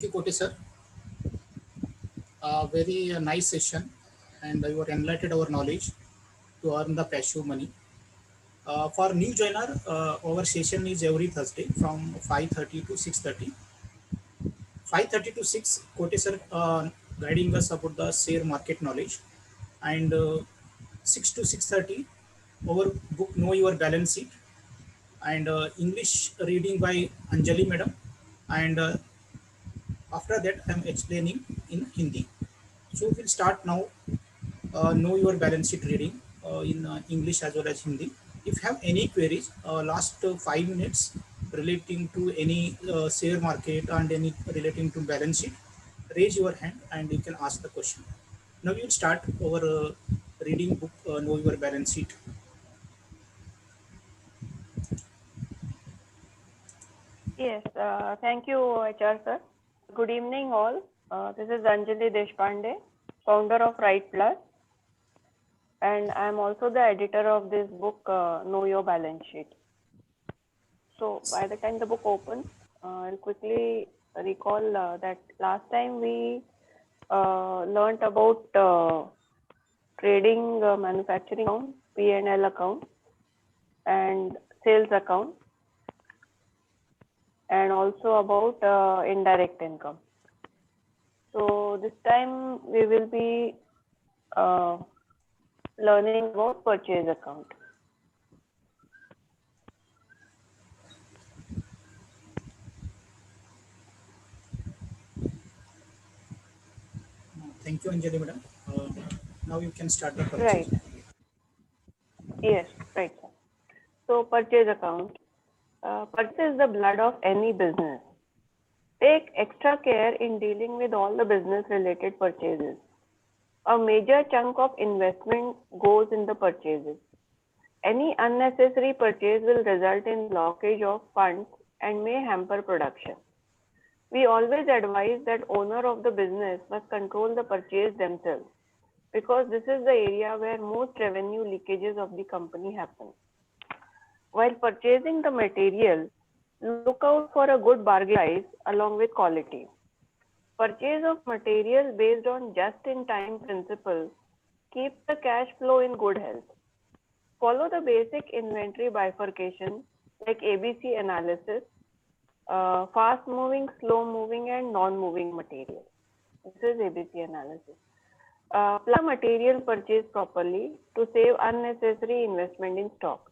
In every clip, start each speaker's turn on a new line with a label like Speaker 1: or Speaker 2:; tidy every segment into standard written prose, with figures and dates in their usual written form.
Speaker 1: Thank you, Koti sir. Very nice session, and you are enlightened our knowledge to earn the passive money. For new joiner, our session is every Thursday from 5:30 to 6:30. 5:30 to 6, Koti sir guiding us about the share market knowledge, and 6 to 6:30, our book Know Your Balance Sheet, and English reading by Anjali madam, and after that I'm explaining in Hindi. So we'll start now. Know your balance sheet reading in English as well as Hindi. If you have any queries, last 5 minutes relating to any share market and any relating to balance sheet, raise your hand and you can ask the question. Now we will start our reading book, Know Your Balance Sheet.
Speaker 2: Yes, thank you, HR sir. Good evening, all. This is Anjali Deshpande, founder of Right Plus, and I'm also the editor of this book, Know Your Balance Sheet. So, by the time the book opens, I'll quickly recall that last time we learned about trading, manufacturing account, P&L account, and sales account, and also about indirect income. So this time we will be learning about purchase account.
Speaker 1: Thank you, Anjali madam. Now you can start the
Speaker 2: Right.
Speaker 1: purchase.
Speaker 2: Yes. Right. So purchase account. Purchase is the blood of any business. Take extra care in dealing with all the business related purchases. A major chunk of investment goes in the purchases. Any unnecessary purchase will result in blockage of funds and may hamper production. We always advise that owner of the business must control the purchase themselves because this is the area where most revenue leakages of the company happen. While purchasing the material, look out for a good bargain price along with quality. Purchase of material based on just-in-time principle keeps the cash flow in good health. Follow the basic inventory bifurcation like ABC analysis, fast moving, slow moving, and non moving material. This is ABC analysis. Plan material purchase properly to save unnecessary investment in stock.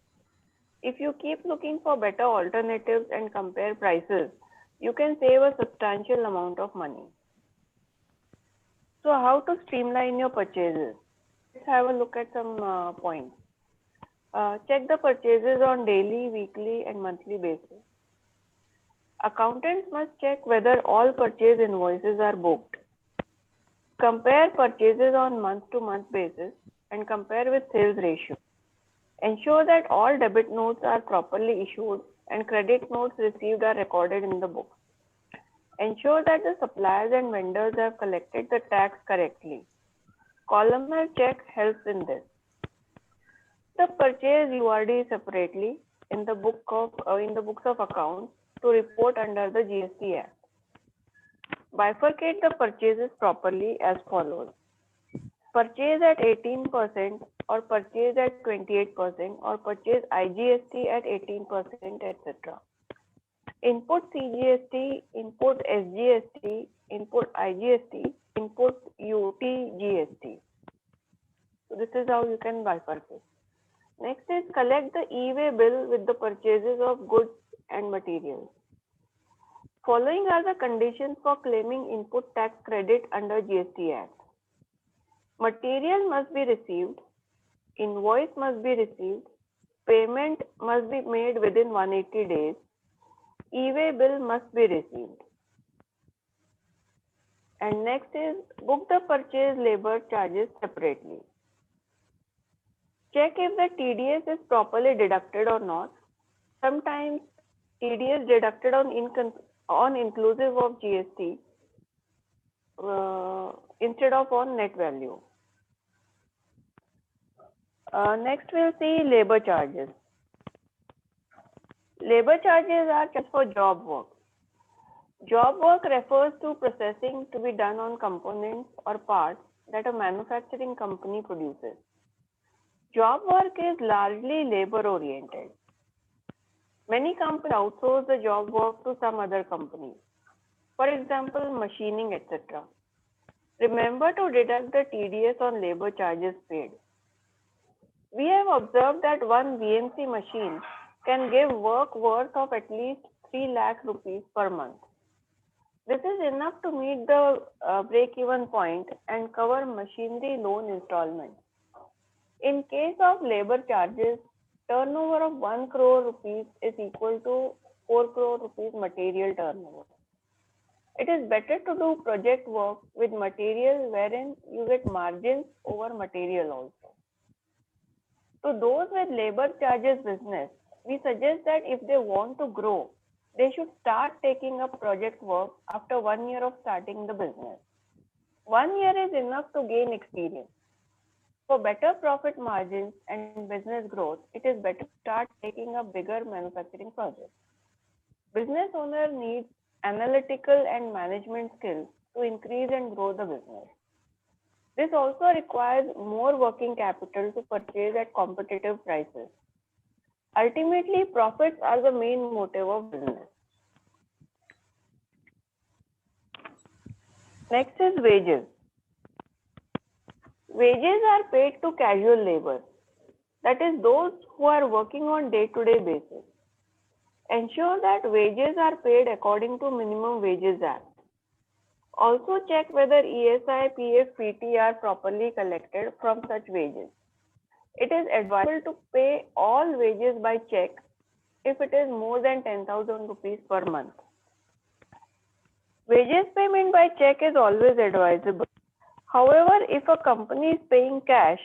Speaker 2: If you keep looking for better alternatives and compare prices, you can save a substantial amount of money. So how to streamline your purchases? Let's have a look at some points. Check the purchases on daily, weekly, and monthly basis. Accountants must check whether all purchase invoices are booked. Compare purchases on month-to-month basis and compare with sales ratio. Ensure that all debit notes are properly issued and credit notes received are recorded in the books. Ensure that the suppliers and vendors have collected the tax correctly. Columnar check helps in this. The purchase URD separately in the books of accounts to report under the GST Act. Bifurcate the purchases properly as follows. Purchase at 18% or purchase at 28% or purchase IGST at 18%, etc. Input CGST, input SGST, input IGST, input UTGST. So this is how you can bifurcate. Next is collect the e-way bill with the purchases of goods and materials. Following are the conditions for claiming input tax credit under GST Act. Material must be received, invoice must be received, payment must be made within 180 days, e-way bill must be received. And next is book the purchase labor charges separately. Check if the TDS is properly deducted or not. Sometimes TDS deducted on inclusive of GST instead of on net value. Next we'll see labor charges. Labor charges are just for job work. Job work refers to processing to be done on components or parts that a manufacturing company produces. Job work is largely labor oriented. Many companies outsource the job work to some other companies, for example, machining, etc. Remember to deduct the TDS on labor charges paid. We have observed that one VNC machine can give work worth of at least 3 lakh rupees per month. This is enough to meet the break-even point and cover machinery loan installments. In case of labor charges, turnover of 1 crore rupees is equal to 4 crore rupees material turnover. It is better to do project work with material wherein you get margins over material also. To those with labor charges business, we suggest that if they want to grow, they should start taking up project work after 1 year of starting the business. 1 year is enough to gain experience. For better profit margins and business growth, it is better to start taking up bigger manufacturing projects. Business owner needs analytical and management skills to increase and grow the business. This also requires more working capital to purchase at competitive prices. Ultimately, profits are the main motive of business. Next is wages. Wages are paid to casual labor, that is, those who are working on day-to-day basis. Ensure that wages are paid according to Minimum Wages Act. Also check whether ESI, PF, PT are properly collected from such wages. It is advisable to pay all wages by check if it is more than 10,000 rupees per month. Wages payment by check is always advisable. However, if a company is paying cash,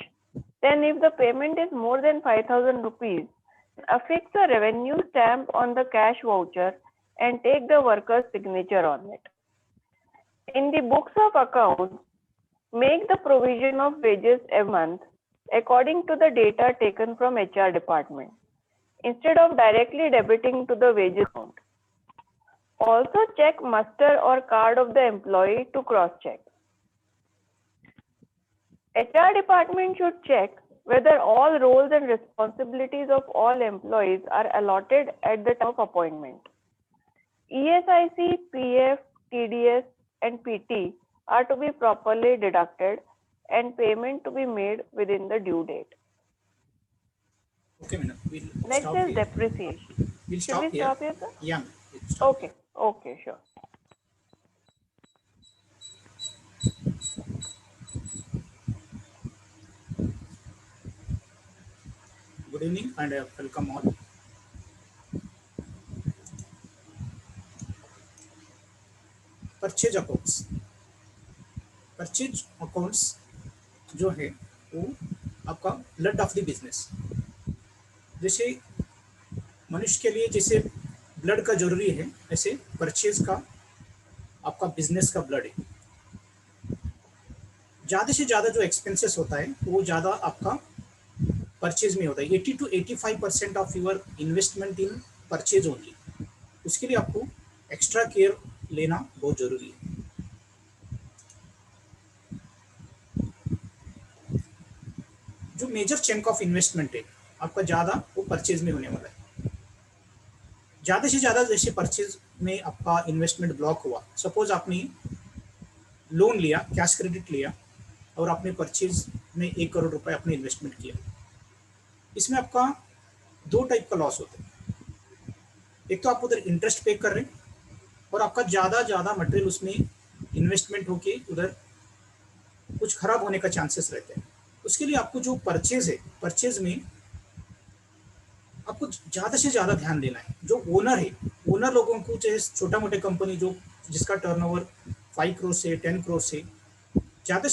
Speaker 2: then if the payment is more than 5,000 rupees, affix a revenue stamp on the cash voucher and take the worker's signature on it. In the books of accounts, make the provision of wages every month according to the data taken from HR department, instead of directly debiting to the wages account. Also check muster or card of the employee to cross-check. HR department should check whether all roles and responsibilities of all employees are allotted at the time of appointment. ESIC, PF, TDS and PT are to be properly deducted and payment to be made within the due date.
Speaker 1: Okay, madam. We'll
Speaker 2: Next
Speaker 1: stop
Speaker 2: is
Speaker 1: here.
Speaker 2: depreciation.
Speaker 1: We'll
Speaker 2: Should
Speaker 1: stop
Speaker 2: we
Speaker 1: here.
Speaker 2: stop here, sir?
Speaker 1: Yeah, ma'am. We'll stop here.
Speaker 2: Okay, sure.
Speaker 1: Good evening and welcome all. Purchase accounts purchase accounts जो है वो आपका blood of the business. जैसे मनुष्य के लिए जैसे blood का जरूरी है, ऐसे परचेज का आपका बिजनेस का ब्लड है। ज़्यादा से ज़्यादा जो एक्सपेंसेस होता है वो ज़्यादा आपका परचेज में होता है। 80 to 85% of your investment in purchase only. उसके लिए आपको एक्स्ट्रा केयर लेना बहुत ज़रूरी है। जो मेजर चंक ऑफ इन्वेस्टमेंट है आपका ज़्यादा वो परचेज में होने वाला है। ज़्यादा से ज़्यादा जैसे परचेज में आपका इन्वेस्टमेंट ब्लॉक हुआ, सपोज आपने लोन लिया, कैश क्रेडिट लिया और आपने परचेज में 1 करोड़ रुपए आपने इन्वेस्टमेंट किया। इसमें आपका 2 टाइप का लॉस होता है। एक तो आप उधर इंटरेस्ट पे कर रहे हैं और आपका ज़्यादा मटेरियल उसमें इन्वेस्टमेंट होके उधर कुछ खराब होने का चांसेस रहते हैं। उसके लिए आपको जो परचेज है, परचेज में आपको ज़्यादा से ज़्यादा ध्यान देना है। जो ओनर है, ओनर लोगों को, चाहे छोटा मोटे कंपनी जो जिसका टर्नओवर 5 करोड़ से 10 करोड़ से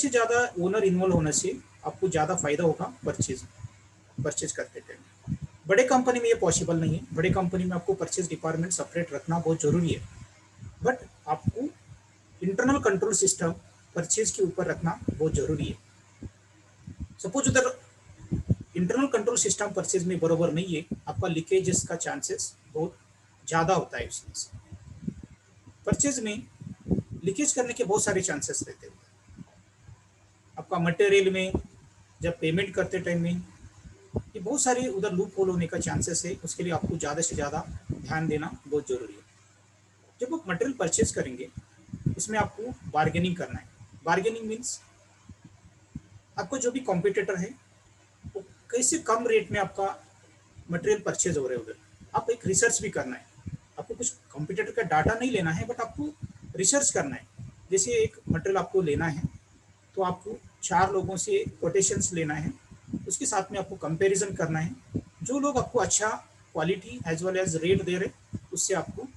Speaker 1: ज़्यादा ओनर इन्वॉल्व होने से आपको ज़्यादा फायदा होगा परचेज करते टाइम। बड़े कंपनी में ये पॉसिबल नहीं है। बड़े कंपनी में आपको परचेज डिपार्टमेंट सेपरेट रखना बहुत ज़रूरी है, बट आपको इंटरनल कंट्रोल सिस्टम परचेज के ऊपर रखना बहुत ज़रूरी है। सपोज उधर इंटरनल कंट्रोल सिस्टम परचेज में बराबर नहीं है, आपका लीकेजेस का चांसेस बहुत ज़्यादा होता है उसमें से। परचेज में लीकेज करने के बहुत सारे चांसेस रहते हैं। आपका मटेरियल में जब पेमेंट करते टाइम में ये बहुत सारे उधर लूप होल होने का चांसेस है, उसके लिए आपको ज़्यादा से ज़्यादा ध्यान देना बहुत ज़रूरी है। जब आप मटेरियल परचेज करेंगे इसमें आपको बार्गेनिंग करना है। बार्गेनिंग मीन्स आपको जो भी कॉम्पिटिटर है वो कैसे कम रेट में आपका मटेरियल परचेज हो रहे हैं उधर, आप एक रिसर्च भी करना है। आपको कुछ कॉम्पिटिटर का डाटा नहीं लेना है, बट आपको रिसर्च करना है। जैसे एक मटेरियल आपको लेना है तो आपको 4 लोगों से कोटेशंस लेना है, उसके साथ में आपको कंपैरिजन करना है। जो लोग आपको अच्छा quality as well as rate दे रहे उससे आपको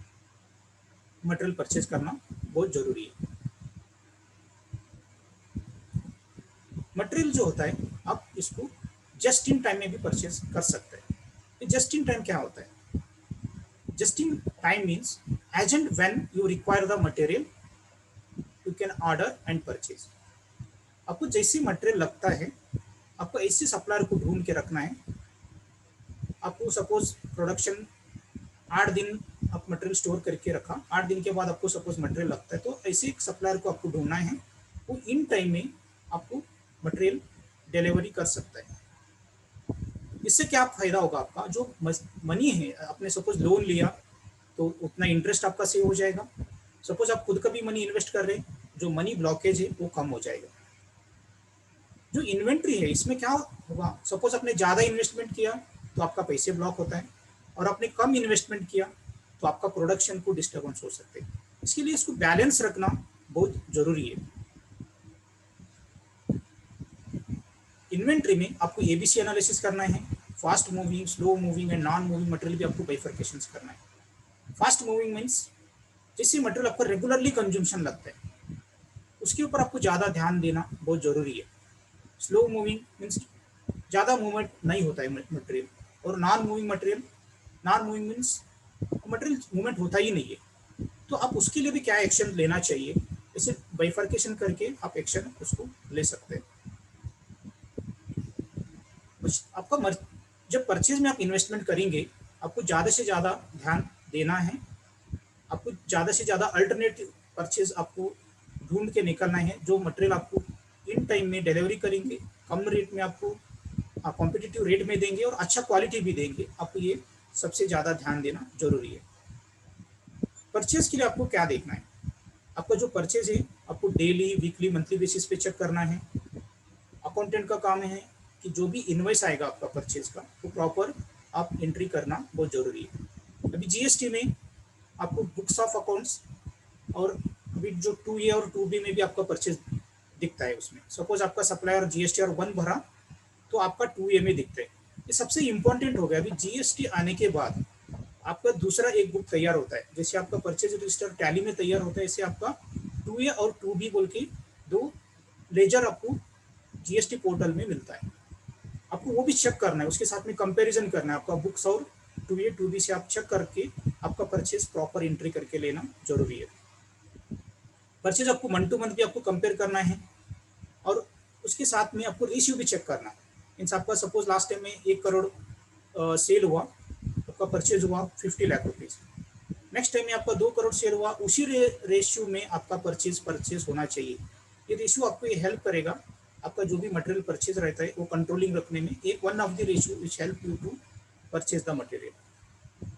Speaker 1: मटेरियल परचेज करना बहुत ज़रूरी है। मटेरियल जो होता है आप इसको जस्ट इन टाइम में भी परचेज कर सकते हैं। जस्ट इन टाइम क्या होता है? Just in time means as and when you require the material you can order and purchase. आपको जैसे मटेरियल लगता है आपको ऐसे सप्लायर को ढूंढ के रखना है। आपको सपोज प्रोडक्शन 8 दिन आप मटेरियल स्टोर करके रखा, 8 दिन के बाद आपको सपोज मटेरियल लगता है, तो ऐसे एक सप्लायर को आपको ढूंढना है वो इन टाइम में आपको मटेरियल डिलीवरी कर सकता है। इससे क्या फायदा होगा? आपका जो मनी है, आपने सपोज लोन लिया तो उतना इंटरेस्ट आपका सेव हो जाएगा। सपोज आप खुद का भी मनी इन्वेस्ट कर रहे हैं, जो मनी ब्लॉकेज है वो कम हो जाएगा। जो इन्वेंट्री है इसमें क्या होगा? सपोज आपने ज़्यादा इन्वेस्टमेंट किया तो आपका पैसे ब्लॉक होता है, और आपने कम इन्वेस्टमेंट किया तो आपका प्रोडक्शन को डिस्टर्बेंस हो सकते हैं। इसके लिए इसको बैलेंस रखना बहुत ज़रूरी है। इन्वेंट्री में आपको एबीसी एनालिसिस करना है। Fast moving, slow moving and non moving material भी आपको बाइफरकेशन करना है। फास्ट मूविंग मीन्स जैसे मटेरियल आपका रेगुलरली कंज्यूमशन लगता है उसके ऊपर आपको ज़्यादा ध्यान देना बहुत ज़रूरी है। स्लो मूविंग मीन्स ज़्यादा मूवमेंट नहीं होता है मटेरियल। और non moving material, non moving means material movement होता ही नहीं है, तो आप उसके लिए भी क्या एक्शन लेना चाहिए, इसे बाइफरकेशन करके आप एक्शन उसको ले सकते हैं। आपका जब परचेज में आप इन्वेस्टमेंट करेंगे आपको ज़्यादा से ज़्यादा ध्यान देना है। आपको ज़्यादा से ज़्यादा अल्टरनेटिव परचेज आपको ढूंढ के निकलना है जो मटेरियल आपको इन टाइम में डिलीवरी करेंगे, कम रेट में आपको कॉम्पिटिटिव रेट में देंगे और अच्छा क्वालिटी भी देंगे। आपको ये सबसे ज़्यादा ध्यान देना जरूरी है। परचेज के लिए आपको क्या देखना है? आपका जो परचेज है आपको डेली, वीकली, मंथली बेसिस पे चेक करना है। अकाउंटेंट का काम है कि जो भी इनवॉइस आएगा आपका परचेज का वो प्रॉपर आप एंट्री करना बहुत ज़रूरी है। अभी जीएसटी में आपको बुक्स ऑफ अकाउंट्स और अभी जो 2A और 2B में भी आपका परचेज दिखता है। उसमें सपोज आपका सप्लायर जीएसटी और 1 भरा तो आपका 2A में दिखता है। ये सबसे इम्पोर्टेंट हो गया। अभी जीएसटी आने के बाद आपका दूसरा एक बुक तैयार होता है। जैसे आपका परचेज रजिस्टर टैली में तैयार होता है, ऐसे आपका 2A और 2B बोल के 2 लेजर आपको जीएसटी पोर्टल में मिलता है। आपको वो भी चेक करना है, उसके साथ में कंपैरिजन करना है आपका बुक्स और 2A 2B से आप चेक करके आपका परचेज प्रॉपर एंट्री करके लेना जरूरी है। परचेज आपको मंथ टू मंथ भी आपको कंपेयर करना है और उसके साथ में आपको रेशियो भी चेक करना है। मीन्स आपका सपोज लास्ट टाइम में 1 करोड़ सेल हुआ, आपका परचेज हुआ 50 लाख रुपीज़। नेक्स्ट टाइम में आपका 2 करोड़ सेल हुआ, उसी रेशियो में आपका परचेज होना चाहिए। ये रेशियो आपको ये हेल्प करेगा, आपका जो भी मटेरियल परचेज रहता है वो कंट्रोलिंग रखने में। एक one of the ratio which help you to purchase the material.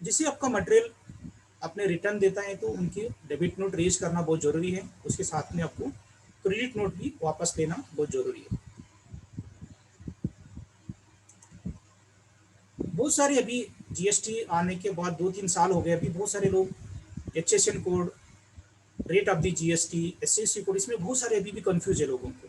Speaker 1: जिससे आपका मटेरियल अपने रिटर्न देता है तो उनकी डेबिट नोट रेज करना बहुत ज़रूरी है। उसके साथ में आपको क्रेडिट नोट भी वापस लेना बहुत ज़रूरी है। बहुत सारे अभी जीएसटी आने के बाद 2-3 साल हो गए, अभी बहुत सारे लोग HSN code, rate of the GST, SSC code, इसमें बहुत सारे अभी भी कंफ्यूज है लोगों को।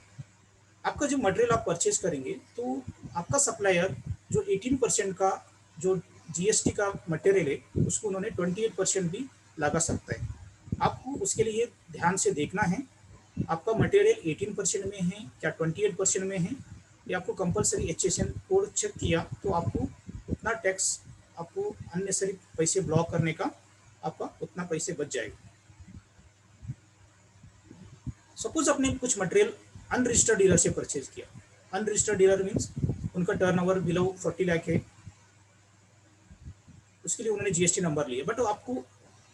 Speaker 1: आपका जो मटेरियल आप परचेज करेंगे तो आपका सप्लायर जो 18% का जो जीएसटी का मटेरियल है उसको उन्होंने 28% भी लगा सकता है। आपको उसके लिए ध्यान से देखना है आपका मटेरियल 18% में है क्या 28% में है। ये आपको कंपलसरी एचएसएन कोड चेक किया तो आपको उतना टैक्स, आपको अननेसरी पैसे ब्लॉक करने का आपका उतना पैसे बच जाएगा। सपोज आपने कुछ मटेरियल अनरजिस्टर्ड डीलर से परचेज किया। अनरजिस्टर्ड डीलर मीन्स उनका टर्नओवर बिलो 40 लाख है, उसके लिए उन्होंने जीएसटी नंबर लिया, बट आपको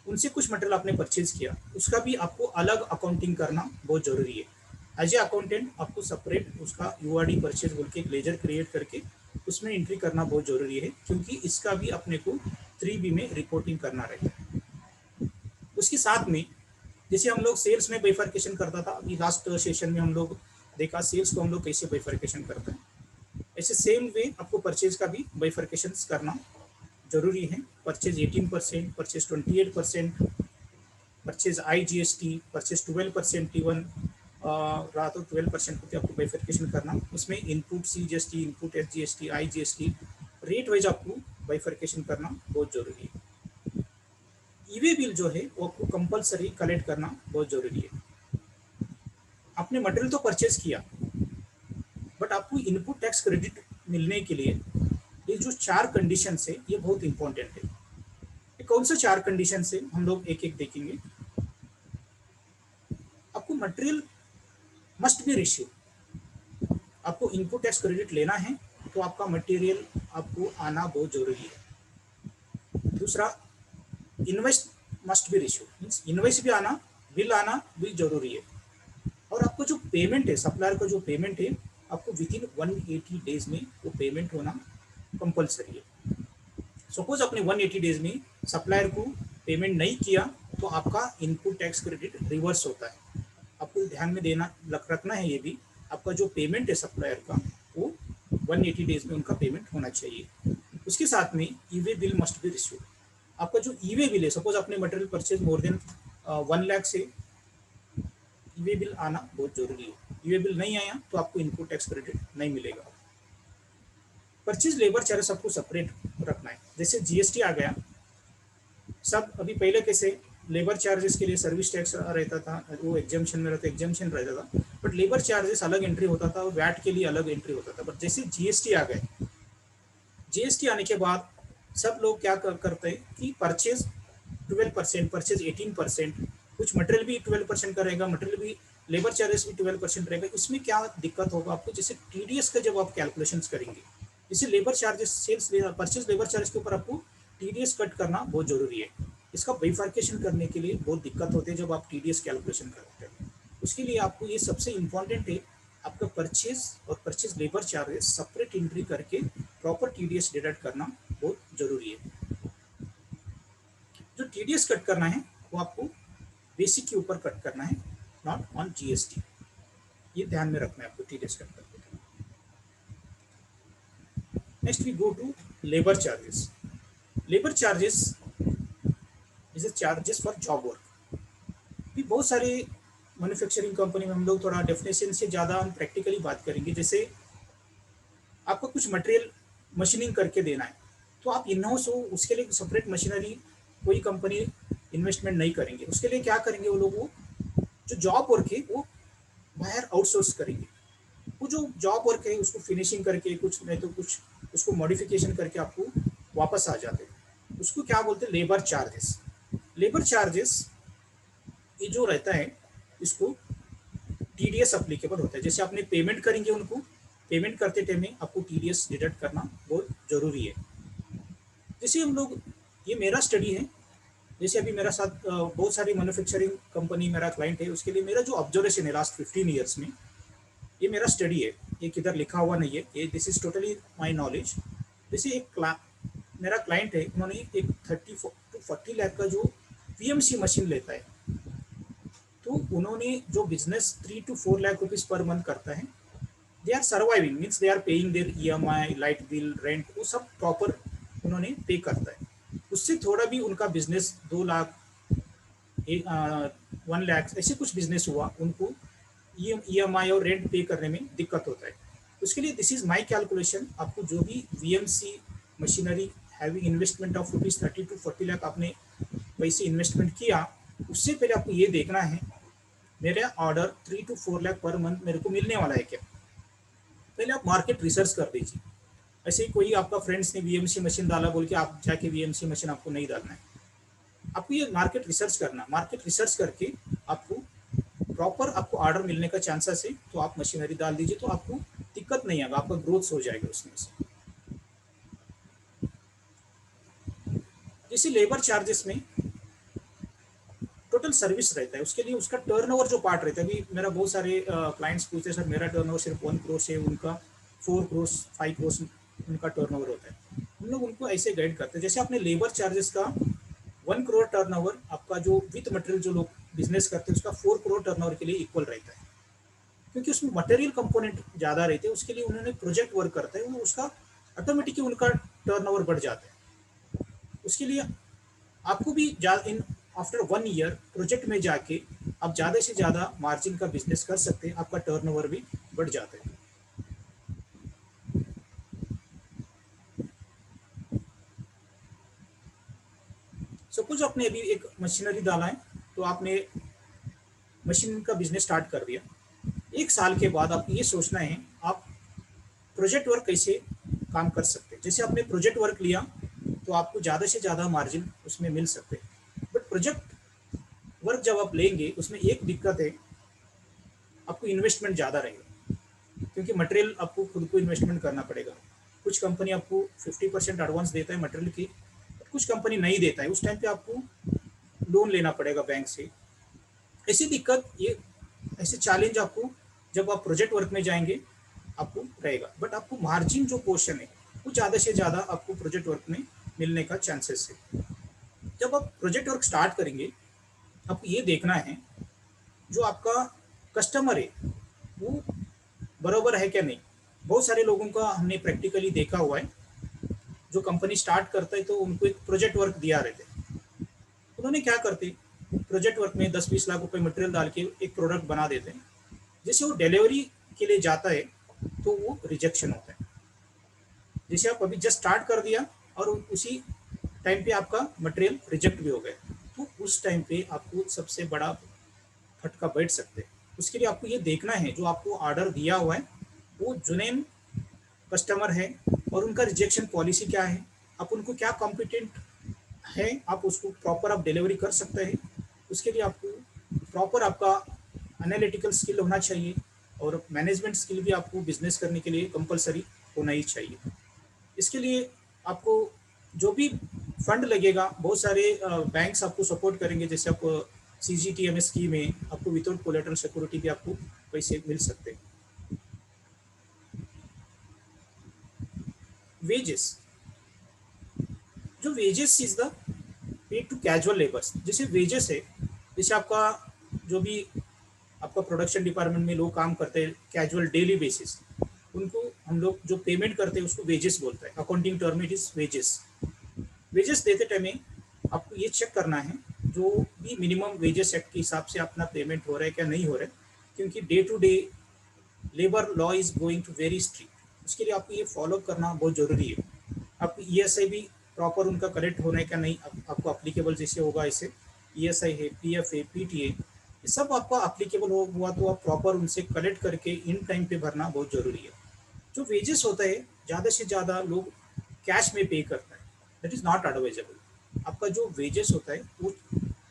Speaker 1: उनसे कुछ मटेरियल आपने परचेज किया, उसका भी आपको अलग अकाउंटिंग करना बहुत जरूरी है। एज ए अकाउंटेंट आपको सेपरेट उसका यूआरडी परचेज बोल के एक लेजर क्रिएट करके उसमें एंट्री करना बहुत जरूरी है, क्योंकि इसका भी अपने को 3B में रिपोर्टिंग करना रहता है। उसके साथ में जैसे हम लोग सेल्स में बाइफरकेशन करता था, अभी लास्ट सेशन में हम लोग देखा सेल्स को हम लोग कैसे बाइफरकेशन करते हैं, ऐसे सेम वे आपको परचेज का भी बाइफरकेशन करना जरूरी है। Purchase 18%, purchase 28%, purchase IGST, purchase 12% even रहा तो 12% होते आपको बाइफरकेशन करना, उसमें input CGST, input SGST, IGST rate wise आपको बाइफरकेशन करना बहुत जरूरी है। ईवे बिल जो है वो आपको कंपलसरी कलेक्ट करना बहुत जरूरी है। आपने मटेरियल तो परचेज किया, बट आपको इनपुट टैक्स क्रेडिट मिलने के लिए ये जो 4 कंडीशन है ये बहुत इंपॉर्टेंट है। ये कौन सा 4 कंडीशन है हम लोग एक एक देखेंगे। आपको मटेरियल मस्ट बी रिसीव, आपको इनपुट टैक्स क्रेडिट लेना है तो आपका मटेरियल आपको आना बहुत जरूरी है। दूसरा, invoice must be receive, means invoice भी आना, बिल आना भी जरूरी है। और आपको जो पेमेंट है, सप्लायर का जो पेमेंट है, आपको विद इन 180 डेज में वो पेमेंट होना कंपलसरी है। सपोज आपने 180 डेज में सप्लायर को पेमेंट नहीं किया तो आपका इनपुट टैक्स क्रेडिट रिवर्स होता है। आपको ध्यान में देना रखना है ये भी, आपका जो पेमेंट है सप्लायर का वो 180 डेज में उनका पेमेंट होना चाहिए। उसके साथ में e-way bill must be receive. आपका जो ईवे बिल है, सपोज आपने material purchase more than 1 lakh से, ईवे बिल आना बहुत जरूरी है। ईवे बिल नहीं आया तो आपको इनपुट टैक्स क्रेडिट नहीं मिलेगा। परचेज लेबर चार्ज आपको सेपरेट रखना है। जैसे जीएसटी आ गया, सब अभी पहले कैसे लेबर चार्जेस के लिए सर्विस टैक्स रहता था, वो एग्जाम्शन में रहता, एग्जाम्शन रहता था, बट लेबर चार्जेस अलग एंट्री होता था और वैट के लिए अलग एंट्री होता था। बट जैसे जीएसटी आ गए, जीएसटी आने के बाद सब लोग क्या करते हैं कि परचेज 12%, परचेज 18%, कुछ मटेरियल भी 12% का रहेगा, मटेरियल भी, लेबर चार्जेस भी 12% रहेगा। इसमें क्या दिक्कत होगा आपको, जैसे टीडीएस का जब आप कैलकुलेशन करेंगे, जैसे labour charges, sales purchase labour charge के ऊपर आपको टीडीएस कट करना बहुत जरूरी है। इसका बाइफरकेशन करने के लिए बहुत दिक्कत होती है जब आप टीडीएस कैलकुलेशन करते हैं। उसके लिए आपको ये सबसे इंपॉर्टेंट है, आपका परचेज और purchase labour charges separate entry करके प्रॉपर टीडीएस डिडक्ट करना बहुत जरूरी है। जो टीडीएस कट करना है वो आपको बेसिक के ऊपर कट करना है, नॉट ऑन जीएसटी। ये ध्यान में रखना है आपको टीडीएस कट करते time. Next we go to labour charges. Labour charges is a charges for job work. भी बहुत सारे मैन्युफैक्चरिंग कंपनी में हम लोग थोड़ा डेफिनेशन से ज़्यादा हम प्रैक्टिकली बात करेंगे। जैसे आपको कुछ मटेरियल मशीनिंग करके देना है तो आप इन हाउस हो, उसके लिए सेपरेट मशीनरी कोई कंपनी इन्वेस्टमेंट नहीं करेंगे। उसके लिए क्या करेंगे वो लोग, वो जो जॉब वर्क है वो बाहर आउटसोर्स करेंगे। वो जो जॉब वर्क है उसको फिनिशिंग करके, कुछ नहीं तो कुछ उसको मॉडिफिकेशन करके आपको वापस आ जाते हैं। उसको क्या बोलते हैं, लेबर चार्जेस। लेबर चार्जेस ये जो रहता है इसको टीडीएस अप्लीकेबल होता है। जैसे आपने पेमेंट करेंगे उनको, पेमेंट करते टाइम में आपको टीडीएस डिडक्ट करना बहुत जरूरी है। जैसे हम लोग, ये मेरा स्टडी है, जैसे अभी मेरा साथ बहुत सारी मैन्युफैक्चरिंग कंपनी मेरा क्लाइंट है, उसके लिए मेरा जो ऑब्जर्वेशन है लास्ट 15 ईयर्स में, ये मेरा स्टडी है, ये किधर लिखा हुआ नहीं है, ये this is totally my knowledge. जैसे एक मेरा क्लाइंट है, उन्होंने एक 30 to 40 लाख का जो पीएमसी मशीन लेता है, तो उन्होंने जो business 3 to 4 lakh rupees per month करता है, they are surviving, means they are paying their EMI, light bill, rent, वो सब प्रॉपर उन्होंने पे करता है। उससे थोड़ा भी उनका बिजनेस 2 लाख, 1 लाख ऐसे कुछ बिजनेस हुआ, उनको ईएमआई और रेंट पे करने में दिक्कत होता है। उसके लिए दिस इज माई कैलकुलेशन, आपको जो भी VMC machinery having investment of ₹30 to 40 lakh आपने पैसे इन्वेस्टमेंट किया, उससे पहले आपको ये देखना है मेरा order 3 to 4 lakh per month मेरे को मिलने वाला है क्या। पहले आप मार्केट रिसर्च कर दीजिए। ऐसे ही कोई आपका फ्रेंड्स ने वीएमसी मशीन डाला बोल के आप जाके वीएमसी मशीन आपको नहीं डालना है। आपको ये मार्केट रिसर्च करना, मार्केट रिसर्च करके आपको प्रॉपर आपको ऑर्डर मिलने का चांसेस है तो आप मशीनरी डाल दीजिए, तो आपको दिक्कत नहीं आएगा, आपका ग्रोथ हो जाएगा उसमें से। जैसे लेबर चार्जेस में सर्विस रहता है, उसके लिए उसका टर्नओवर जो पार्ट रहता है, अभी मेरा बहुत सारे क्लाइंट्स पूछते हैं सर मेरा टर्नओवर सिर्फ 1 करोड़ से, उनका 4 करोड़ 5 करोड़ उनका टर्नओवर होता है। हम लोग उनको ऐसे गाइड करते हैं, जैसे आपने लेबर चार्जेस का 1 करोड़ टर्नओवर, आपका जो विथ मटेरियल जो लोग बिजनेस करते हैं उसका 4 करोड़ टर्नओवर के लिए इक्वल रहता है, क्योंकि उसमें मटेरियल कंपोनेंट ज़्यादा रहते हैं, उसके लिए उन्होंने प्रोजेक्ट वर्क करता है, वो उसका ऑटोमेटिकली उनका टर्नओवर बढ़ जाता है। उसके लिए आपको भी इन आफ्टर 1 ईयर प्रोजेक्ट में जाके आप ज़्यादा से ज़्यादा मार्जिन का बिजनेस कर सकते हैं, आपका टर्नओवर भी बढ़ जाता है। सपोज आपने अभी एक मशीनरी डाला है, तो आपने मशीन का बिजनेस स्टार्ट कर दिया, 1 साल के बाद आप ये सोचना है आप प्रोजेक्ट वर्क कैसे काम कर सकते हैं। जैसे आपने प्रोजेक्ट वर्क लिया तो आपको ज़्यादा से ज़्यादा मार्जिन उसमें मिल सकते हैं, बट प्रोजेक्ट वर्क जब आप लेंगे उसमें एक दिक्कत है, आपको इन्वेस्टमेंट ज़्यादा रहेगा, क्योंकि मटेरियल आपको खुद को इन्वेस्टमेंट करना पड़ेगा। कुछ कंपनी आपको 50% एडवांस देता है मटेरियल की, कुछ कंपनी नहीं देता है, उस टाइम पे आपको लोन लेना पड़ेगा बैंक से। ऐसी दिक्कत, ये ऐसे चैलेंज आपको जब आप प्रोजेक्ट वर्क में जाएंगे आपको रहेगा, बट आपको मार्जिन जो पोर्शन है वो ज़्यादा से ज़्यादा आपको प्रोजेक्ट वर्क में मिलने का चांसेस है। जब आप प्रोजेक्ट वर्क स्टार्ट करेंगे आपको ये देखना है जो आपका कस्टमर है वो बराबर है क्या नहीं। बहुत सारे लोगों का हमने प्रैक्टिकली देखा हुआ है, जो कंपनी स्टार्ट करता है तो उनको एक प्रोजेक्ट वर्क दिया रहते हैं, उन्होंने क्या करते प्रोजेक्ट वर्क में 10-20 लाख रुपए मटेरियल डाल के एक प्रोडक्ट बना देते हैं, जैसे वो डिलीवरी के लिए जाता है तो वो रिजेक्शन होता है। जैसे आप अभी जस्ट स्टार्ट कर दिया और उसी टाइम पे आपका मटेरियल रिजेक्ट भी हो गया, तो उस टाइम पे आपको सबसे बड़ा फटका बैठ सकते हैं। उसके लिए आपको ये देखना है जो आपको ऑर्डर दिया हुआ है वो जुनैन कस्टमर है और उनका रिजेक्शन पॉलिसी क्या है, आप उनको क्या कॉम्पिटेंट है, आप उसको प्रॉपर आप डिलीवरी कर सकते हैं। उसके लिए आपको प्रॉपर आपका एनालिटिकल स्किल होना चाहिए और मैनेजमेंट स्किल भी आपको बिजनेस करने के लिए कंपलसरी होना ही चाहिए। इसके लिए आपको जो भी फंड लगेगा, बहुत सारे बैंक्स आपको सपोर्ट करेंगे, जैसे आप CGTMS स्कीम में आपको विदाउट कोलेटरल सिक्योरिटी भी आपको पैसे मिल सकते हैं। वेजेस, जो wages is the pay to casual labours. जैसे वेजेस है, जैसे आपका जो भी आपका प्रोडक्शन डिपार्टमेंट में लोग काम करते हैं कैजुअल डेली बेसिस, उनको हम लोग जो पेमेंट करते हैं उसको वेजेस बोलते हैं। Accounting term it is wages. Wages देते टाइम में आपको ये चेक करना है जो भी मिनिमम वेजेस एक्ट के हिसाब से अपना पेमेंट हो रहा है क्या नहीं हो रहा है, क्योंकि day to day labour law is going to very strict. उसके लिए आपको ये फॉलो करना बहुत ज़रूरी है। आपको ESI भी प्रॉपर उनका करेक्ट होना है क्या नहीं, आपको अप्लीकेबल जैसे होगा ऐसे ESI है, PF है, PTA, ये सब आपका अप्लीकेबल हुआ तो आप प्रॉपर उनसे कलेक्ट करके इन टाइम पे भरना बहुत ज़रूरी है। जो वेजेस होता है ज़्यादा से ज़्यादा लोग कैश में पे करता है, दैट इज़ नॉट एडवाइजेबल। आपका जो वेजेस होता है वो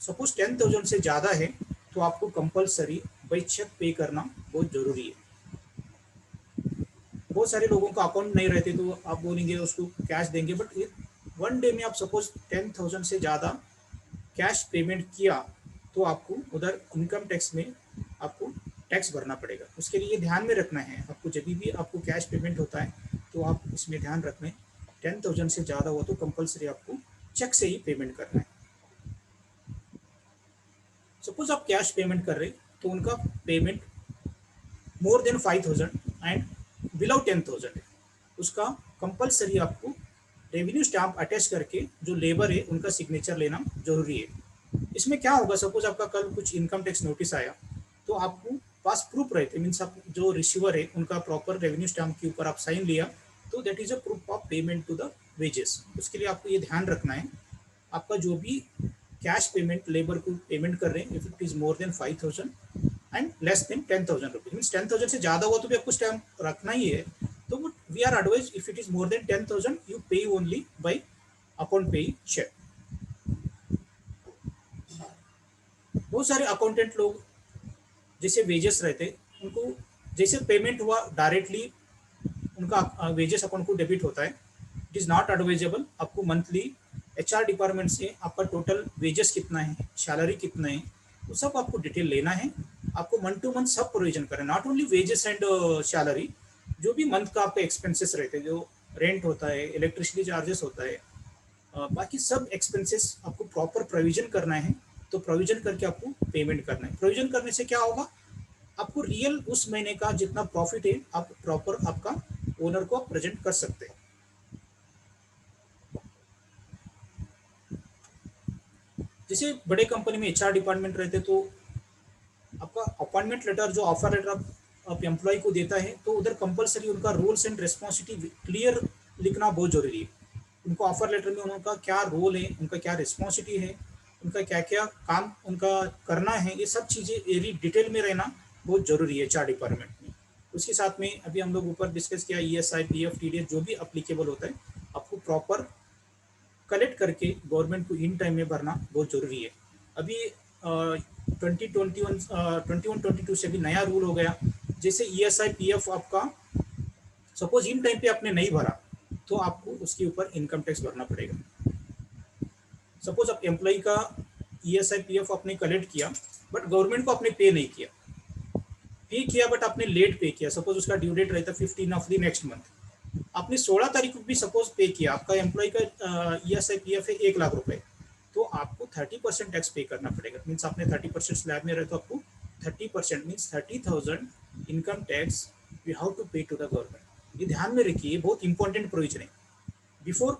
Speaker 1: सपोज 10,000 से ज़्यादा है तो आपको कंपलसरी बाई चेक पे करना बहुत ज़रूरी है। बहुत सारे लोगों का अकाउंट नहीं रहते तो आप बोलेंगे उसको कैश देंगे, बट 1 डे में आप सपोज 10,000 से ज़्यादा कैश पेमेंट किया तो आपको उधर इनकम टैक्स में आपको टैक्स भरना पड़ेगा। उसके लिए ध्यान में रखना है आपको, जब भी आपको कैश पेमेंट होता है तो आप इसमें ध्यान रखना है 10,000 से ज़्यादा हुआ तो कंपलसरी आपको चेक से ही पेमेंट करना है। सपोज आप कैश पेमेंट कर रहे तो उनका payment more than 5,000 and below 10,000 है, उसका कंपलसरी आपको रेवेन्यू स्टैम्प अटैच करके जो लेबर है उनका सिग्नेचर लेना जरूरी है। इसमें क्या होगा, सपोज आपका कल कुछ इनकम टैक्स नोटिस आया तो आपको पास प्रूफ रहते, मीन्स आप जो रिसीवर है उनका प्रॉपर रेवेन्यू स्टैम्प के ऊपर आप साइन लिया तो that is a proof of payment to the wages. उसके लिए आपको ये ध्यान रखना है आपका जो भी कैश पेमेंट लेबर को पेमेंट कर रहे हैं if it is more then 5,000 and less than 10,000 rupees, means 10,000 से ज़्यादा हुआ तो भी आपको स्टैम्प रखना ही है। तो we are advise if it is more than 10,000 you pay only by account pay cheque. बहुत सारे अकाउंटेंट लोग जैसे वेजेस रहते उनको जैसे पेमेंट हुआ डायरेक्टली उनका वेजेस अकाउंट को डेबिट होता है, इट इज़ नॉट एडवाइजेबल। आपको मंथली HR डिपार्टमेंट से आपका टोटल वेजेस कितना है, सैलरी कितना है, वो सब आपको डिटेल लेना है। आपको मंथ टू मंथ सब प्रोविजन करना, not only wages and salary, जो भी मंथ का आपका एक्सपेंसेस रहते हैं, जो रेंट होता है, इलेक्ट्रिसिटी चार्जेस होता है, बाकी सब एक्सपेंसेस आपको प्रॉपर प्रोविजन करना है। तो प्रोविजन करके आपको पेमेंट करना है। प्रोविजन करने से क्या होगा, आपको रियल उस महीने का जितना प्रॉफिट है आप प्रॉपर आपका ओनर को आप प्रेजेंट कर सकते हैं। जैसे बड़े कंपनी में एचआर डिपार्टमेंट रहते तो आपका अपॉइंटमेंट लेटर, जो ऑफर लेटर आप एम्प्लॉय को देता है, तो उधर कंपलसरी उनका रोल्स एंड रिस्पॉन्सिबिलिटी क्लियर लिखना बहुत जरूरी है। उनको ऑफर लेटर में उनका क्या रोल है, उनका क्या रिस्पॉन्सिबिलिटी है, उनका क्या क्या काम उनका करना है, ये सब चीज़ें वेरी डिटेल में रहना बहुत जरूरी है एचआर डिपार्टमेंट में। उसके साथ में अभी हम लोग ऊपर डिस्कस किया ईएसआई, पीएफ, टीडीएस जो भी अप्लीकेबल होता है, आपको प्रॉपर कलेक्ट करके गवर्नमेंट को इन टाइम में भरना बहुत जरूरी है। अभी 2021-22 से भी नया रूल हो गया। जैसे ईएसआई, पीएफ आपका सपोज इन टाइम पे आपने नहीं भरा, तो आपको उसके ऊपर इनकम टैक्स भरना पड़ेगा। सपोज आप एम्प्लॉय का ईएसआई, पीएफ आपने कलेक्ट किया, बट गवर्नमेंट को आपने पे नहीं किया, पे किया बट आपने लेट पे किया। सपोज उसका ड्यू डेट रहता 15 ऑफ द नेक्स्ट मंथ, आपने 16 तारीख को भी सपोज पे किया, आपका एम्प्लॉय का ESIPF है 1 लाख रुपए, तो आपको 30% टैक्स पे करना पड़ेगा। मीन्स आपने 30% स्लैब में रहे तो आपको 30% means 30,000 income tax you have to pay to the government. ये ध्यान में रखिए, बहुत इंपॉर्टेंट प्रोविजन है। बिफोर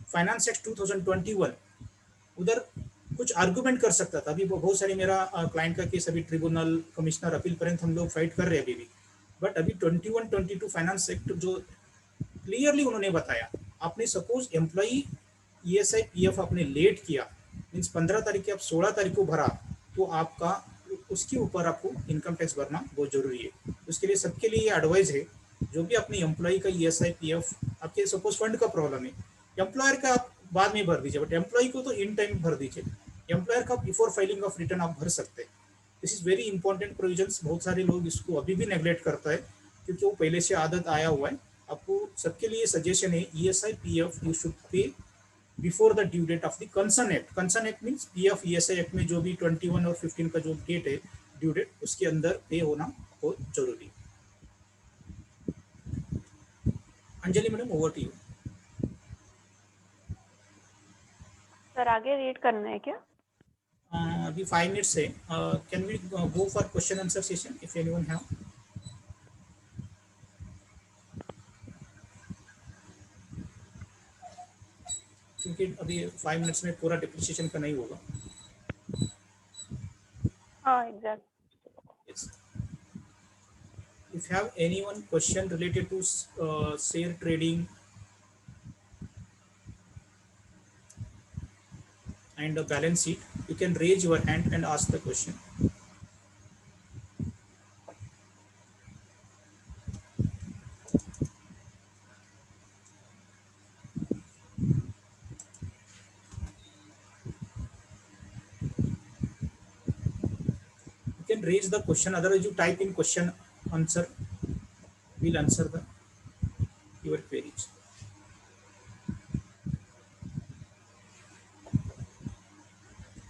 Speaker 1: फाइनेंस एक्ट 2021 उधर कुछ आर्गूमेंट कर सकता था। अभी बहुत सारे मेरा क्लाइंट का केस अभी ट्रिब्यूनल, कमिश्नर, अपील पर्यंत हम लोग फाइट कर रहे हैं अभी भी। बट अभी 21-22 फाइनेंस एक्ट जो क्लियरली उन्होंने बताया, आपने सपोज एम्प्लॉई ईएसआई, पीएफ आपने लेट किया, मीन्स 15 तारीख के आप 16 तारीख को भरा, तो आपका उसके ऊपर आपको इनकम टैक्स भरना बहुत जरूरी है। उसके लिए सबके लिए ये एडवाइस है, जो भी अपने एम्प्लॉई का ईएसआई, पीएफ, आपके सपोज फंड का प्रॉब्लम है, एम्प्लॉयर का आप बाद में भर दीजिए, बट एम्प्लॉई को तो इन टाइम भर दीजिए। एम्प्लॉयर का बिफोर फाइलिंग ऑफ रिटर्न आप भर सकते हैं। This is very important provisions. बहुत सारे लोग इसको अभी भी नेग्लेक्ट करता है, क्योंकि वो पहले से आदत आया हुआ है। आपको सबके लिए सजेशन है, ESI, PF you should pay before the due date of the concern act. Concern act means PF ESI act में जो भी 21 और 15 का जो डेट है ड्यू डेट, उसके अंदर पे होना बहुत जरूरी है। Anjali madam, over to you.
Speaker 2: Sir आगे रीड करना है क्या?
Speaker 1: अभी 5 मिनट्स है। Can we go for question answer session if anyone have? क्योंकि अभी 5 मिनट्स में पूरा डिप्रिसिएशन का नहीं होगा।
Speaker 2: हाँ exact.
Speaker 1: Yes. If you have anyone question related to share trading and a balance sheet, you can raise your hand and ask the question. You can raise the question, otherwise you type in question answer, we'll answer the your queries.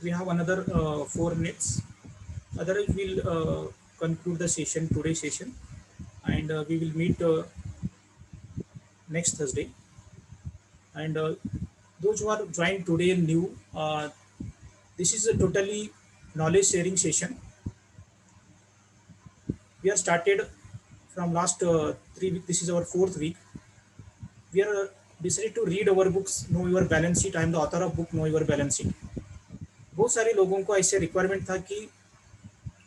Speaker 1: We have another 4 minutes, otherwise we'll conclude the session, today's session, and we will meet next Thursday. And those who are joined today and new, this is a totally knowledge sharing session. We are started from last 3 weeks. This is our 4th week. We are decided to read our books, Know Your Balance Sheet. I am the author of book Know Your Balance Sheet. बहुत सारे लोगों को ऐसे requirement था कि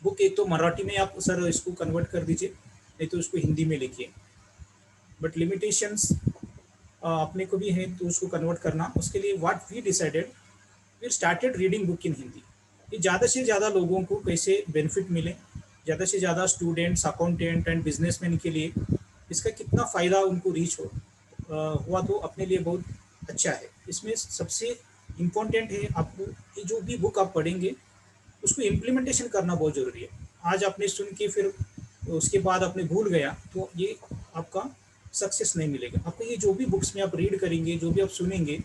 Speaker 1: book एक तो मराठी में आप सर इसको कन्वर्ट कर दीजिए, नहीं तो इसको हिंदी में लिखिए। बट लिमिटेशंस अपने को भी है तो उसको कन्वर्ट करना, उसके लिए what we decided, we started reading book in Hindi. ये ज़्यादा से ज़्यादा लोगों को कैसे बेनिफिट मिले, ज़्यादा से ज़्यादा स्टूडेंट्स, अकाउंटेंट एंड बिजनेसमैन के लिए इसका कितना फ़ायदा उनको रीच हुआ तो अपने लिए बहुत अच्छा है। इसमें सबसे इम्पोर्टेंट है, आपको ये जो भी बुक आप पढ़ेंगे उसको इम्प्लीमेंटेशन करना बहुत ज़रूरी है। आज आपने सुन के फिर उसके बाद आपने भूल गया तो ये आपका सक्सेस नहीं मिलेगा। आपको ये जो भी बुक्स में आप रीड करेंगे, जो भी आप सुनेंगे,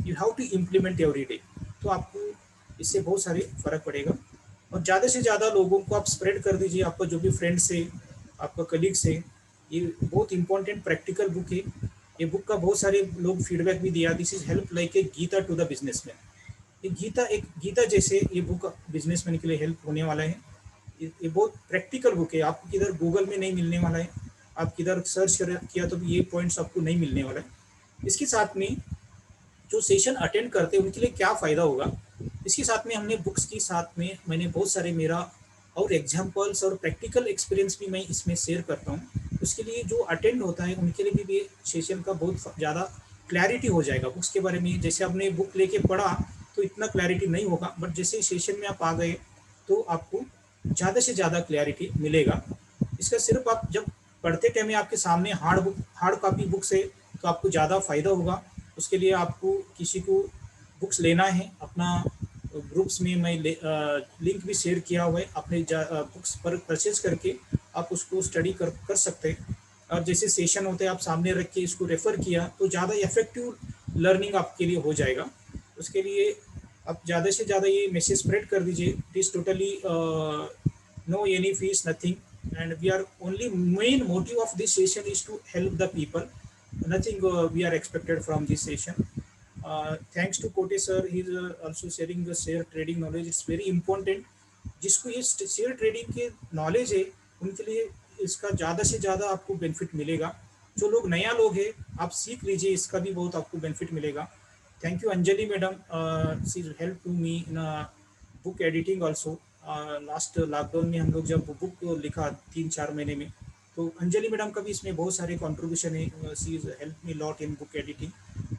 Speaker 1: you have to implement every day, तो आपको इससे बहुत सारे फ़र्क पड़ेगा। और ज़्यादा से ज़्यादा लोगों को आप स्प्रेड कर दीजिए, आपका जो भी फ्रेंड्स है, आपका कलीग्स है। ये बहुत इंपॉर्टेंट प्रैक्टिकल बुक है। ये बुक का बहुत सारे लोग फीडबैक भी दिया, this is help like a Gita to the businessman. ये गीता एक गीता जैसे ये बुक बिजनेसमैन के लिए हेल्प होने वाला है। ये बहुत प्रैक्टिकल बुक है, आपको किधर गूगल में नहीं मिलने वाला है, आप किधर सर्च किया तो ये पॉइंट्स आपको नहीं मिलने वाला है। इसके साथ में जो सेशन अटेंड करते हैं उनके लिए क्या फ़ायदा होगा, इसके साथ में हमने बुक्स के साथ में मैंने बहुत सारे मेरा और एग्जाम्पल्स और प्रैक्टिकल एक्सपीरियंस भी मैं इसमें शेयर करता हूँ। उसके लिए जो अटेंड होता है उनके लिए भी सेशन का बहुत ज़्यादा क्लैरिटी हो जाएगा बुक्स के बारे में। जैसे आपने बुक लेके पढ़ा तो इतना क्लैरिटी नहीं होगा, बट जैसे सेशन में आप आ गए तो आपको ज़्यादा से ज़्यादा क्लैरिटी मिलेगा। इसका सिर्फ आप जब पढ़ते टाइम में आपके सामने हार्ड कॉपी बुक्स है तो आपको ज़्यादा फ़ायदा होगा। उसके लिए आपको किसी को बुक्स लेना है अपना, ग्रुप्स में मैं लिंक भी शेयर किया हुआ है, अपने बुक्स पर परचेज करके आप उसको स्टडी कर सकते हैं। और जैसे सेशन होते हैं आप सामने रख के इसको रेफ़र किया तो ज़्यादा इफेक्टिव लर्निंग आपके लिए हो जाएगा। उसके लिए आप ज़्यादा से ज़्यादा ये मैसेज स्प्रेड कर दीजिए, it is totally no any fees nothing and we are only main motive of this session is to help the people, nothing we are expected from this session. Thanks to Kote sir, he is also sharing the share trading knowledge. It's very important. जिसको ये share trading के knowledge है उनके लिए इसका ज़्यादा से ज़्यादा आपको बेनिफिट मिलेगा। जो लोग नया लोग हैं आप सीख लीजिए, इसका भी बहुत आपको बेनिफिट मिलेगा। Thank you Anjali madam, she help to me in book editing also. Last lockdown में हम लोग जब बुक लिखा 3-4 महीने में, तो अंजलि मैडम का भी इसमें बहुत सारे कंट्रीब्यूशन है। She is help me lot in book editing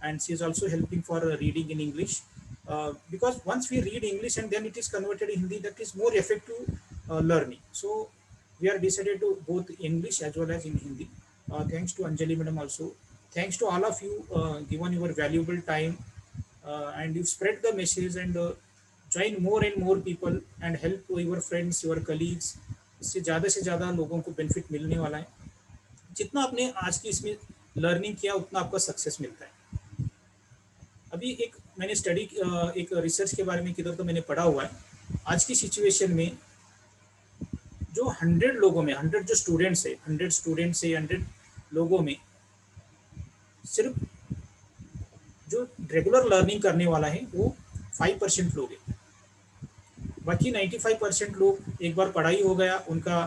Speaker 1: and she is also helping for reading in English, because once we read English and then it is converted in Hindi, that is more effective learning. So we are decided to both English as well as in Hindi. Thanks to Anjali madam also. Thanks to all of you given your valuable time and you spread the message and join more and more people and help your friends, your colleagues. इससे ज़्यादा से ज़्यादा लोगों को benefit मिलने वाला है। जितना आपने आज की इसमें लर्निंग किया उतना आपका सक्सेस मिलता है। अभी एक मैंने स्टडी एक रिसर्च के बारे में किधर तो मैंने पढ़ा हुआ है, आज की सिचुएशन में जो 100 लोगों में 100 जो स्टूडेंट्स है 100 लोगों में सिर्फ जो रेगुलर लर्निंग करने वाला है वो 5% लोग हैं। बाकी 95% लोग एक बार पढ़ाई हो गया, उनका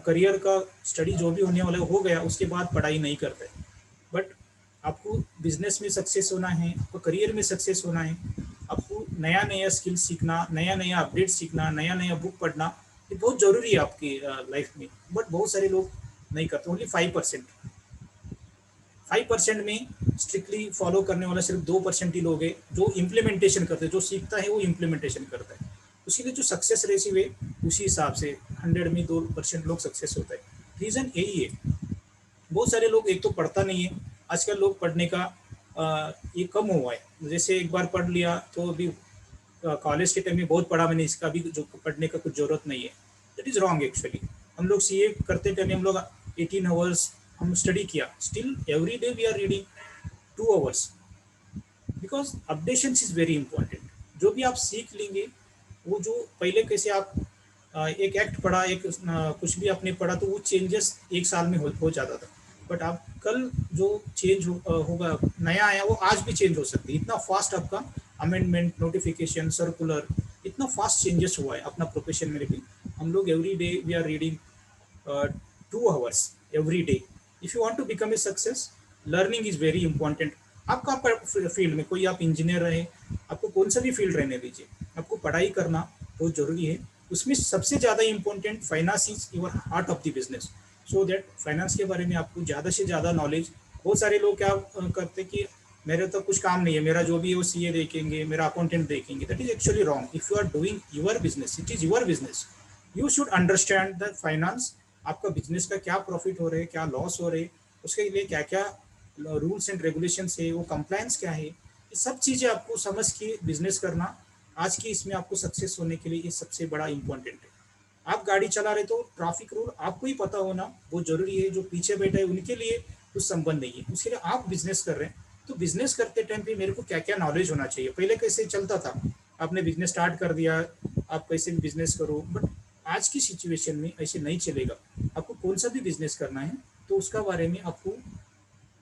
Speaker 1: करियर का स्टडी जो भी होने वाला हो गया, उसके बाद पढ़ाई नहीं करते। बट आपको बिजनेस में सक्सेस होना है, आपको करियर में सक्सेस होना है, आपको नया नया स्किल सीखना, नया नया अपडेट सीखना, नया नया बुक पढ़ना, ये बहुत ज़रूरी है आपकी लाइफ में। बट बहुत सारे लोग नहीं करते, ओनली 5% में स्ट्रिक्टली फॉलो करने वाला सिर्फ 2% ही लोग हैं जो इम्प्लीमेंटेशन करते हैं, जो सीखता है वो इम्प्लीमेंटेशन करता है। उसके लिए जो सक्सेस रेशियो है उसी हिसाब से 100 में 2% लोग सक्सेस होता है। रीज़न यही है, बहुत सारे लोग एक तो पढ़ता नहीं है, आजकल लोग पढ़ने का ये कम हुआ है। जैसे एक बार पढ़ लिया तो अभी कॉलेज के टाइम में बहुत पढ़ा मैंने, इसका भी जो पढ़ने का कुछ ज़रूरत नहीं है। That is wrong actually. हम लोग सीए करते टाइम हम लोग 18 आवर्स हम स्टडी किया, still every day we are reading 2 hours, because updation is very important. जो भी आप सीख लेंगे वो जो पहले कैसे आप एक एक्ट पढ़ा, एक कुछ भी आपने पढ़ा तो वो चेंजेस एक साल में हो जाता था। बट आप कल जो चेंज होगा नया आया वो आज भी चेंज हो सकती है। इतना फास्ट आपका अमेंडमेंट, नोटिफिकेशन, सर्कुलर, इतना फास्ट चेंजेस हुआ है अपना प्रोफेशन में भी। हम लोग every day we are reading 2 hours every day. If you want to become a success, learning is very important. आपका फील्ड में कोई आप इंजीनियर रहे, आपको कौन सा भी फील्ड रहने दीजिए, आपको पढ़ाई करना बहुत ज़रूरी है। उसमें सबसे ज़्यादा important finance is your heart of the business, so that finance के बारे में आपको ज़्यादा से ज़्यादा नॉलेज। बहुत सारे लोग क्या करते हैं कि मेरे तो कुछ काम नहीं है, मेरा जो भी है वो सीए देखेंगे, मेरा अकाउंटेंट देखेंगे। That is actually wrong. If you are doing your business, it is your business, you should understand the finance. आपका बिजनेस का क्या प्रॉफिट हो रहे हैं, क्या लॉस हो रहे हैं, उसके लिए क्या क्या रूल्स एंड रेगुलेशंस है, वो कंप्लायंस क्या है, ये सब चीज़ें आपको समझ के बिजनेस करना आज की इसमें आपको सक्सेस होने के लिए ये सबसे बड़ा इंपॉर्टेंट है। आप गाड़ी चला रहे तो ट्रैफिक रूल आपको ही पता होना बहुत ज़रूरी है। जो पीछे बैठे हैं उनके लिए कुछ संबंध नहीं है, उसके लिए आप बिजनेस कर रहे हैं तो बिजनेस करते टाइम पे मेरे को क्या क्या नॉलेज होना चाहिए। पहले कैसे चलता था, आपने बिजनेस स्टार्ट कर दिया, आप कैसे भी बिजनेस करो, बट आज की सिचुएशन में ऐसे नहीं चलेगा। आपको कौन सा भी बिजनेस करना है तो उसका बारे में आपको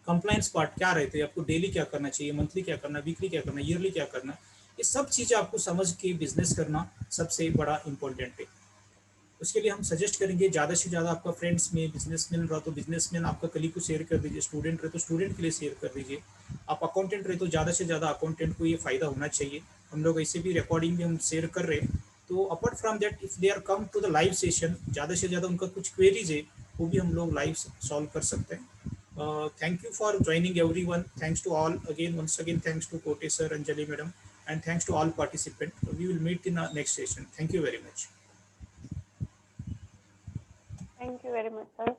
Speaker 1: कंप्लायंस पार्ट क्या रहते हैं, आपको डेली क्या करना चाहिए, मंथली क्या करना, वीकली क्या करना, ईयरली क्या करना, ये सब चीज़ें आपको समझ के बिजनेस करना सबसे बड़ा इंपॉर्टेंट है। उसके लिए हम सजेस्ट करेंगे ज़्यादा से ज़्यादा आपका फ्रेंड्स में बिजनेसमैन रहा तो बिजनेसमैन आपका कलीग को शेयर कर दीजिए, स्टूडेंट रहे तो स्टूडेंट के लिए शेयर कर दीजिए, आप अकाउंटेंट रहे तो ज़्यादा से ज़्यादा अकाउंटेंट को ये फ़ायदा होना चाहिए। हम लोग ऐसे भी रिकॉर्डिंग में हम शेयर कर रहे हैं, तो apart from that if they are come to the live session, ज़्यादा से ज़्यादा उनका कुछ क्वेरीज है वो भी हम लोग लाइव सॉल्व कर सकते हैं। Thank you for joining everyone. Thanks to all again, once again, thanks to Kote sir, Anjali madam, and thanks to all participants. We will meet in our next session. Thank you very much.
Speaker 2: Thank you very much, sir.